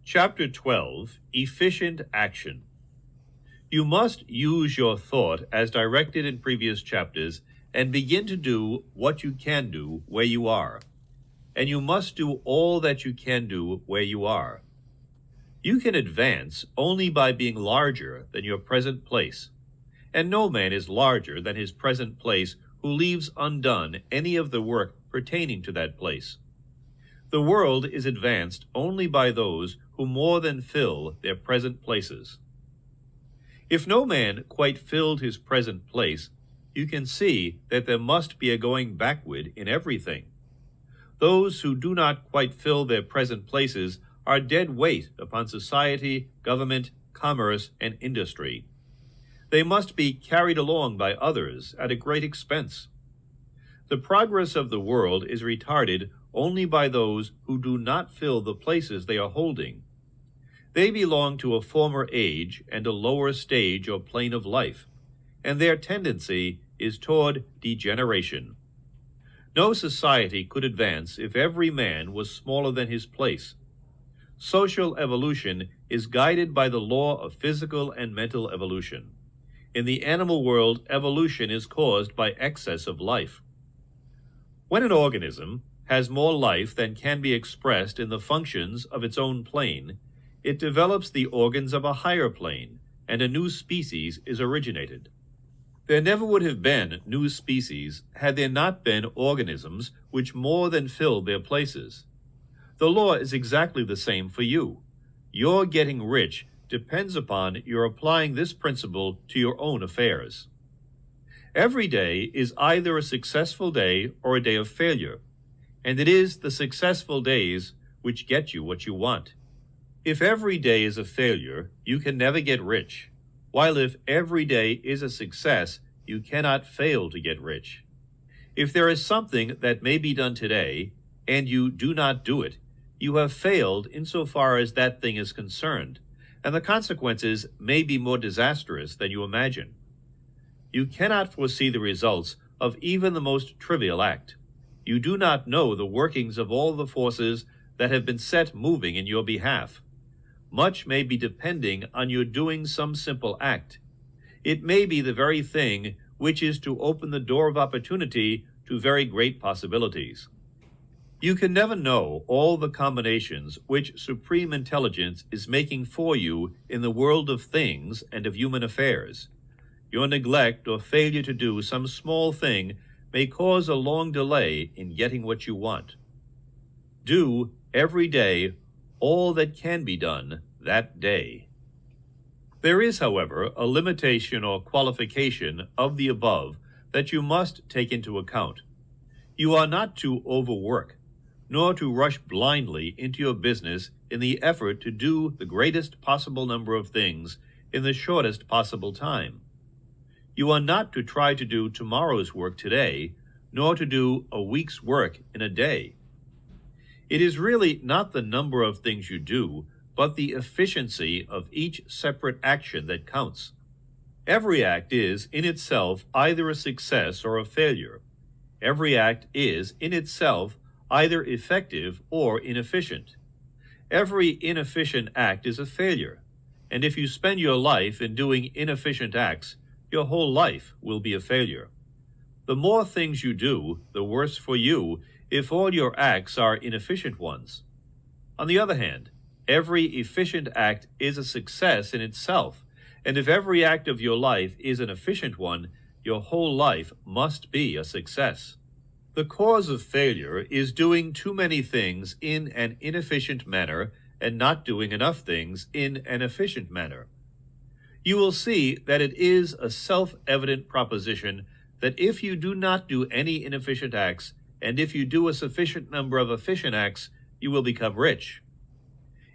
Chapter 12, Efficient Action. You must use your thought as directed in previous chapters and begin to do what you can do where you are. And you must do all that you can do where you are. You can advance only by being larger than your present place. And no man is larger than his present place who leaves undone any of the work pertaining to that place. The world is advanced only by those who more than fill their present places. If no man quite filled his present place, you can see that there must be a going backward in everything. Those who do not quite fill their present places are dead weight upon society, government, commerce, and industry. They must be carried along by others at a great expense. The progress of the world is retarded only by those who do not fill the places they are holding. They belong to a former age and a lower stage or plane of life, and their tendency is toward degeneration. No society could advance if every man was smaller than his place. Social evolution is guided by the law of physical and mental evolution. In the animal world, evolution is caused by excess of life. When an organism has more life than can be expressed in the functions of its own plane, it develops the organs of a higher plane, and a new species is originated. There never would have been new species had there not been organisms which more than filled their places. The law is exactly the same for you. Your getting rich depends upon your applying this principle to your own affairs. Every day is either a successful day or a day of failure, and it is the successful days which get you what you want. If every day is a failure, you can never get rich, while if every day is a success, you cannot fail to get rich. If there is something that may be done today, and you do not do it, you have failed insofar as that thing is concerned, and the consequences may be more disastrous than you imagine. You cannot foresee the results of even the most trivial act. You do not know the workings of all the forces that have been set moving in your behalf. Much may be depending on your doing some simple act. It may be the very thing which is to open the door of opportunity to very great possibilities. You can never know all the combinations which supreme intelligence is making for you in the world of things and of human affairs. Your neglect or failure to do some small thing may cause a long delay in getting what you want. Do every day all that can be done that day. There is, however, a limitation or qualification of the above that you must take into account. You are not to overwork, nor to rush blindly into your business in the effort to do the greatest possible number of things in the shortest possible time. You are not to try to do tomorrow's work today, nor to do a week's work in a day. It is really not the number of things you do, but the efficiency of each separate action that counts. Every act is, in itself, either a success or a failure. Every act is, in itself, either effective or inefficient. Every inefficient act is a failure, and if you spend your life in doing inefficient acts, your whole life will be a failure. The more things you do, the worse for you if all your acts are inefficient ones. On the other hand, every efficient act is a success in itself, and if every act of your life is an efficient one, your whole life must be a success. The cause of failure is doing too many things in an inefficient manner and not doing enough things in an efficient manner. You will see that it is a self-evident proposition that if you do not do any inefficient acts, and if you do a sufficient number of efficient acts, you will become rich.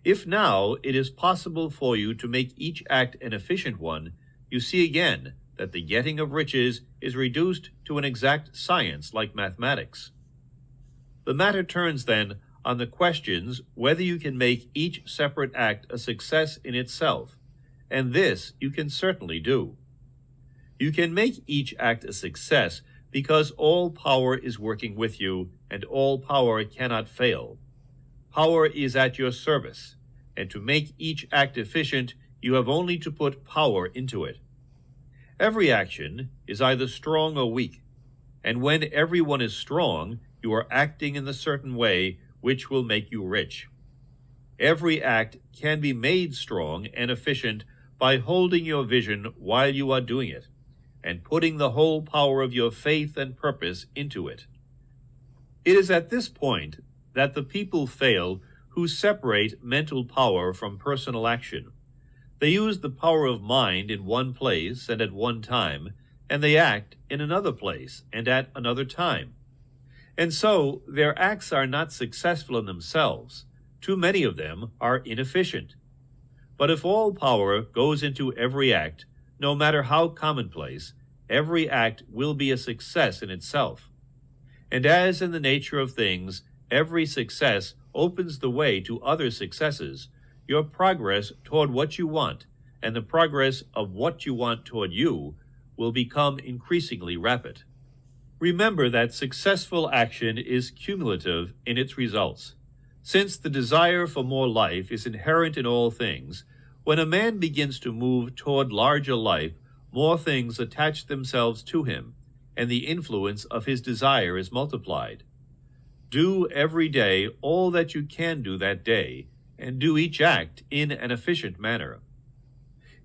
If now it is possible for you to make each act an efficient one, you see again that the getting of riches is reduced to an exact science like mathematics. The matter turns then on the questions whether you can make each separate act a success in itself, and this you can certainly do. You can make each act a success because all power is working with you, and all power cannot fail. Power is at your service, and to make each act efficient, you have only to put power into it. Every action is either strong or weak, and when everyone is strong, you are acting in the certain way which will make you rich. Every act can be made strong and efficient by holding your vision while you are doing it, and putting the whole power of your faith and purpose into it. It is at this point that the people fail who separate mental power from personal action. They use the power of mind in one place and at one time, and they act in another place and at another time. And so their acts are not successful in themselves. Too many of them are inefficient. But if all power goes into every act, no matter how commonplace, every act will be a success in itself. And as in the nature of things, every success opens the way to other successes, your progress toward what you want and the progress of what you want toward you will become increasingly rapid. Remember that successful action is cumulative in its results. Since the desire for more life is inherent in all things, when a man begins to move toward larger life, more things attach themselves to him, and the influence of his desire is multiplied. Do every day all that you can do that day, and do each act in an efficient manner.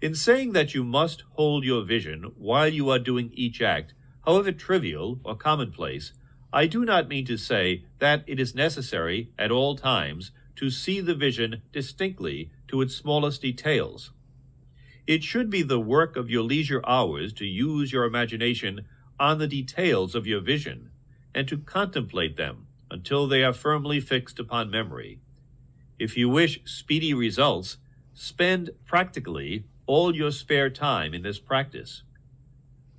In saying that you must hold your vision while you are doing each act, however trivial or commonplace, I do not mean to say that it is necessary at all times to see the vision distinctly to its smallest details. It should be the work of your leisure hours to use your imagination on the details of your vision, and to contemplate them until they are firmly fixed upon memory. If you wish speedy results, spend practically all your spare time in this practice.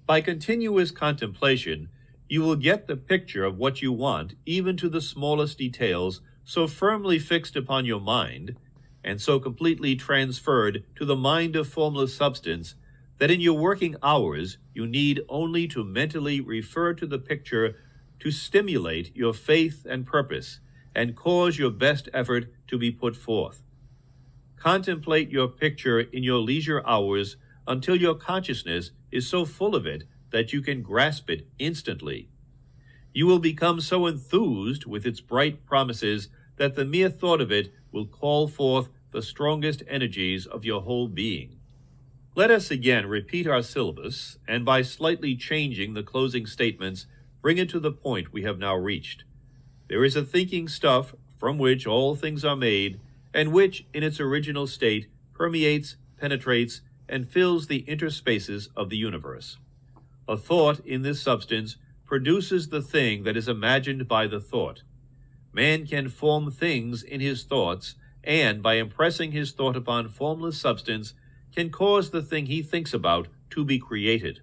By continuous contemplation, you will get the picture of what you want, even to the smallest details, so firmly fixed upon your mind, and so completely transferred to the mind of formless substance, that in your working hours you need only to mentally refer to the picture to stimulate your faith and purpose, and cause your best effort to be put forth. Contemplate your picture in your leisure hours until your consciousness is so full of it that you can grasp it instantly. You will become so enthused with its bright promises that the mere thought of it will call forth the strongest energies of your whole being. Let us again repeat our syllabus, and by slightly changing the closing statements, bring it to the point we have now reached. There is a thinking stuff from which all things are made, and which, in its original state, permeates, penetrates, and fills the interspaces of the universe. A thought in this substance produces the thing that is imagined by the thought. Man can form things in his thoughts, and by impressing his thought upon formless substance, can cause the thing he thinks about to be created.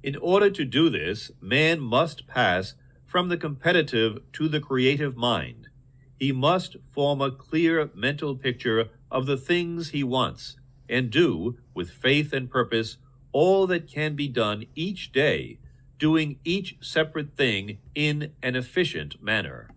In order to do this, man must pass from the competitive to the creative mind. He must form a clear mental picture of the things he wants, and do, with faith and purpose, all that can be done each day, doing each separate thing in an efficient manner.